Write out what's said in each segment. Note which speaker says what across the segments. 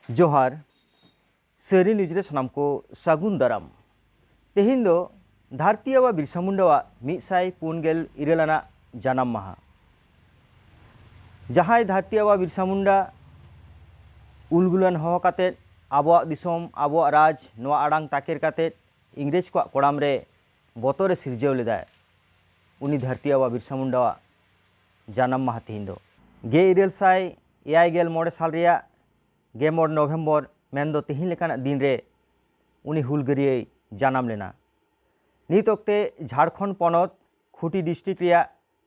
Speaker 1: जोहार सरी निजरे सनाम को सागुन दाराम तेहिन दो धरती व बिरसा मुंडा मिसाई पुनगेल इरेलाना जानाम माहा जहां धरती व बिरसा मुंडा उलगुलन होकाते आबो दिसोम आबो राज नवा आड़ांग ताकेर काते इंग्रेज को कोड़ाम रे बतोरे सिरजेव लेदा उनी धरती व बिरसा मुंडा जानाम माहा तेहिन दो गे इरेल साई एआई गेल मोड़े साल रिया गे मोड़ नवेम्बर मेन तेहिन लेकाना दिन रे उनी हुलगरिये जानाम लेना नित ओक्ते झारखंड पनत खुटी डिस्ट्रिक्ट रिया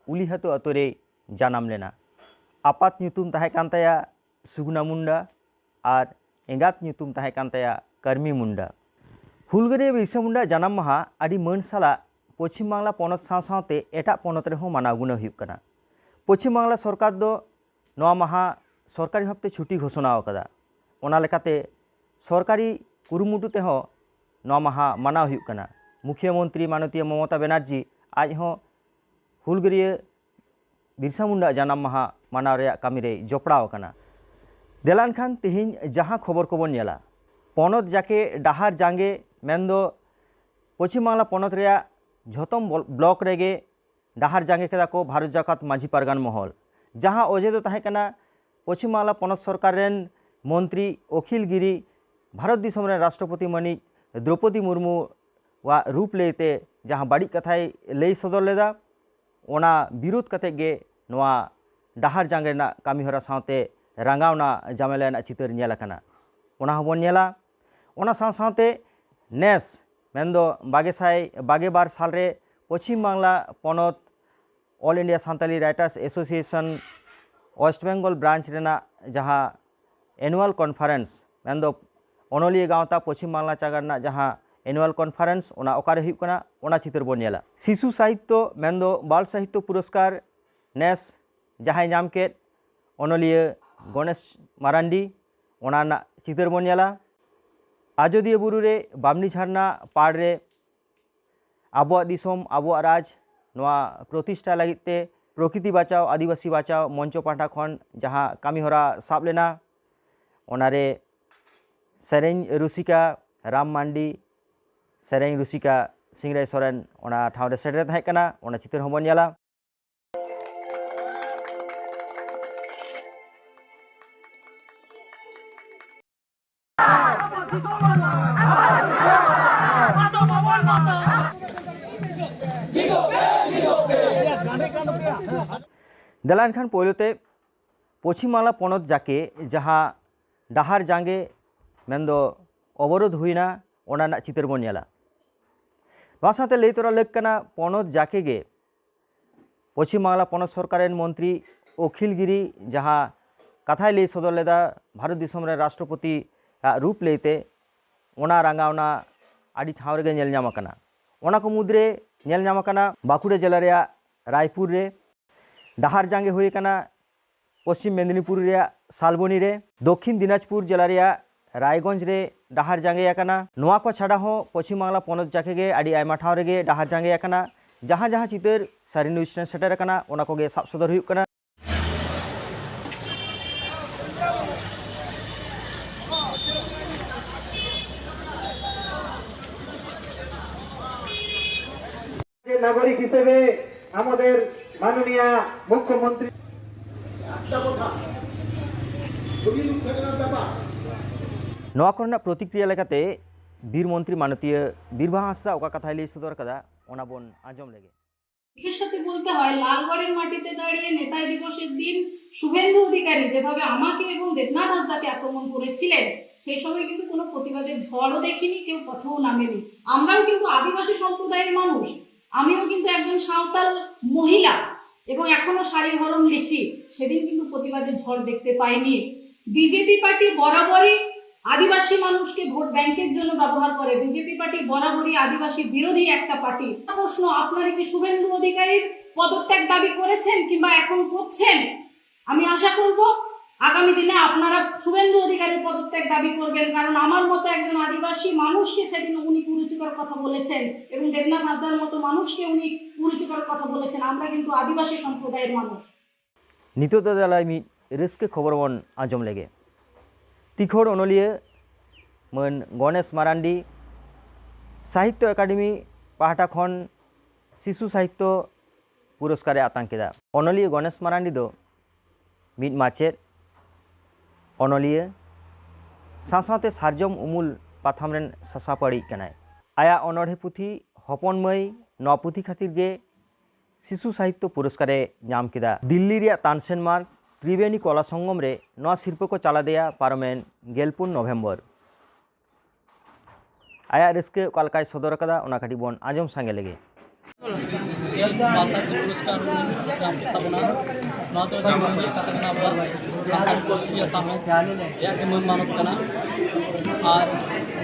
Speaker 1: उलिहातु अतोरे जानाम लेना आपात ᱧᱩᱛᱩᱢ ताहे कान ताया सुगुना मुंडा और एंगात ᱧᱩᱛᱩᱢ ताहे कान ताया कर्मी मुंडा हुलगरिये बिरसा मुंडा जानाम माहा आदि मान साला पश्चिम बांगला पनत साव सावते एटा पनत रे हो मानाव गुना हुयुग कना। पश्चिम बांगला सरकार दो नवा माहा सरकारी भावते छुट्टी घोषणा अकदा ओना लेकाते सरकारी कुरुमुटु तेहो नवा माहा मानाव हुयुग कना। मुख्यमंत्री माननीय ममता बनर्जी आज हो हुलगरिये बिरसा मुंडा जानाम माहा मानाव रे कामी रे जोपड़ाव कना। देलान खान तेहिन जहां खबर को बन नेला पनत जाके डाहार जांगे मेनदो पश्चिम बांगला पनत रे झतम ब्लॉक रेगे डाहार जांगे केदा को भारत जाकात माझी पारगान महल जहां ओजे दो ताहे कना पश्चिम बांगला पनत सरकार रेन मंत्री अखिल गिरी भारत दिसम रेन राष्ट्रपति मानी द्रौपदी मुर्मू वा रूप लेते जहां बाड़ी कथाय लई सदर लेदा ओना विरोध कते गे नवा डाहार जांगे ना कामी हरा सावते रंगावना जामेला ना चितर नेला कना ओना हबन नेला ओना साव सावते नेस मेनदो बागे बार साल रे पश्चिम बांगला पनत all India Santali writers association West Bengal branch रेना जहां एनुअल कॉन्फ्रेंस मेनदो ओनोलिया गाँवता पश्चिम बांगला चागारना जहां एनुअल कॉन्फ्रेंस ओना ओकारे हुयुग कना ओना चितर बन नेला। शिशु साहित्य मेनदो बाल साहित्य पुरस्कार नेस जहां नाम के ओनोलिया गणेश मारांडी ओना ना चितर बन नेला। आजोदिया बुरु रे बामनी झरना पाड़ रे आबो दिसोम आबो राज नवा प्रतिष्ठा लगिते प्रकृति बचाओ आदिवासी बचाओ मंचो पाठा खन जहां कामी हरा साब लेना ओनारे सेरेंग रुसिका राम मांडी सेरेंग रुसिका सिंगराय सोरेन ओना ठावरे सेडरे ताहे कना ओना चितर होबन नेला। दलान खान पोलोते पश्चिम बांगला पनत जाके जहां डाहार जांगे मेनदो अवरोध हुईना ओना ना चितर बन नेला। नवा साथे लई तोरा लग कना पनत जाके गे पश्चिम बांगला पनत सरकार मंत्री अखिल गिरी जहां कथाय लई सदर लेदा भारत दिसम रे राष्ट्रपति रूप लेते ओना रंगावना आदि ठाव रे नेल ᱧᱟᱢ आकना। ओना को मुद्रे नेल ᱧᱟᱢ आकना बांकुड़ा जिला रे रायपुर रे डाहार जांगे हुई कना पश्चिम मेदिनीपुर रे सालबनी रे दक्षिण दिनाजपुर जिला रे रायगंज रे डाहार जांगे आकना। नवा को छाड़ा हो पश्चिम बांगला पनत जाके गे आदि आयमा ठाव रे डाहार जांगे आकना जहां जहां चितर सारी न्यूज सेटर आकना ओना को गे साब सदर हुयुग कना।
Speaker 2: नागरिक हिसेबे आमादेर माननीय मुख्यमंत्री
Speaker 1: नवा कोरना प्रतिक्रिया लेकाते वीर मंत्री माननीय बीरबहा हांसदा ओका कथाय लई सदर कदा ओना बोन आंजम लेगे।
Speaker 3: এর সাথে বলতে হয় লালগড়ের মাটিতে দাঁড়িয়ে নেতাজি দিবসের দিন শুভেন্দু অধিকারী যেভাবে আমাকে এবং দেবনাথ হাঁসদাকে আক্রমণ করেছিলেন সেই সময় কিন্তু কোনো প্রতিবাদের ঝড়ও দেখিনি কেউ কথাও নামেনি। আমরাও কিন্তু আদিবাসী সম্প্রদায়ের মানুষ আমিও কিন্তু একজন সাঁওতাল মহিলা এবং এখনো শাড়ি ধরন লিখি সেদিন কিন্তু প্রতিবাদের ঝড় দেখতে পাইনি। বিজেপি পার্টি বরাবরই আদিবাসী মানুষকে ভোট ব্যাংকের জন্য ব্যবহার করে বিজেপি পার্টি বরাবরই আদিবাসী বিরোধী একটা পার্টি। প্রশ্ন আপনারা কি শুভেন্দু অধিকারীর পদত্যাগ দাবি করেছেন কিংবা এখন করছেন? আমি আশা করব আগামী দিনে আপনারা শুভেন্দু অধিকারীর পদত্যাগ দাবি করবেন কারণ আমার মতো একজন আদিবাসী মানুষকে সেদিন উনি কুরুচিকর কথা বলেছেন এবং দেবনাথ হাঁসদার মতো মানুষকে উনি কুরুচিকর কথা বলেছেন। আমরা কিন্তু আদিবাসী সম্প্রদায়ের মানুষ।
Speaker 1: नितो दलाय मी रिस्क खबर बन आंजम लेगे तिखोड़ अनलिया मन गणेश मारांडी साहित्य एकाडेमी पाहटा खन शिशु साहित्य पुरस्कार आतां केदा। अनलिया गणेश मारांडी दो मिद माचेद अनलिया सासाते सारजम उमुल पाथाम रेन सासापड़ी कनाय। आया अनढ़े पुथी हपन मई नवा पुथी खातिर गे शिशु साहित्य पुरस्कारे नाम केदा। दिल्ली रे तानसेन मार्ग त्रिवेणी कला संगम रे नवा शिल्प को चाला दिया पारमेन 14 नवेम्बर। आया रस्के कालकाय सदर कदा ओना काटी बन आजम सांगे लगे।
Speaker 4: भाषा पुरस्कार नाम ताबना नवा तो जमीन कथा कना बा सानताली पार्सी सामेत या के मन मानत कना और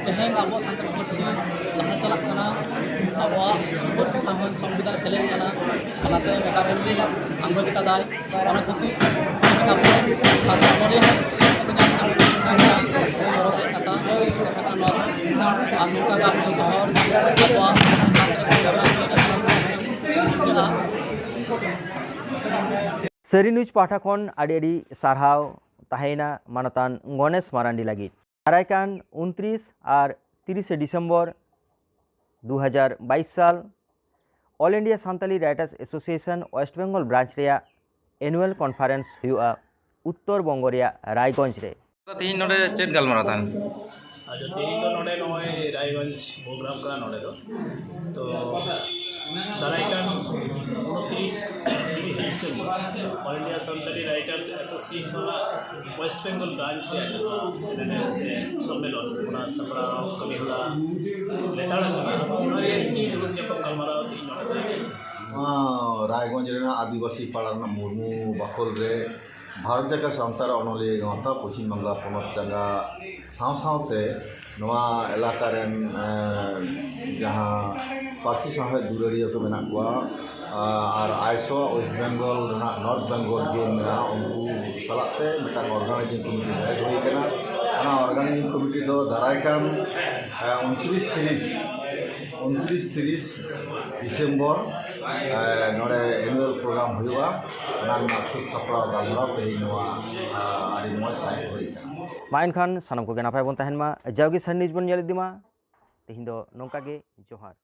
Speaker 4: तेहेन अब सानताली पार्सी लहा चलक कना अब पार्सी सामन संविधान सेलेक्ट कना अनाते एकाडेमी अंगज कदाय अना खुती अब सानताली बोले
Speaker 1: सरी न्यूज पाठा खन आड़ी आड़ी सारहाव ताहेना मानतान गणेश मारांडी लगी। दारायकान 29 और 30 डिसेम्बर 2022 साल all India Santali writers association West Bengal branch रे एनुअल कॉन्फ्रेंस हुआ उत्तर बंग रे रायगंज रे।
Speaker 5: तीन नोडे चेक गलमारा था
Speaker 6: आज तीन तो नोडे नॉय रायगंज प्रोग्राम का नोडे तो दारायकान 29 December all India Santali writers association West Bengal branch रे से सम्मेलन ओना सपरा कमी होला लेताड़ ओना रे की दुन जपम गलमारा तीन नोडे
Speaker 7: रायगंज रेना आदिवासी पाड़ा मुर्मू बाखोल रे भारत जाका सान्तार अनलिया गाँवता पश्चिम बंगा पनत जागा सावते नवा एलाका रेन जहाँ पार्सी साहे दुरारिया को मेना कुआ और आइसो west Bengal north Bengal zone मेना उनको सलाते मेटा ऑर्गेनाइजिंग कमिटी हेड हुई कना ना ऑर्गेनाइजिंग कमिटी दो दारायकान 29-30 डिसेम्बर नोड़े एनुअल प्रोग्राम हुआ ना खुद सपड़ा गलमाराव पे नवा आदि नवा साइड हुई कना
Speaker 1: मा एनखान सानम को नापाय बन तहन मा जावगी सन न्यूज बन नेल दिमा तेहिं दो नोंका गे जोहार।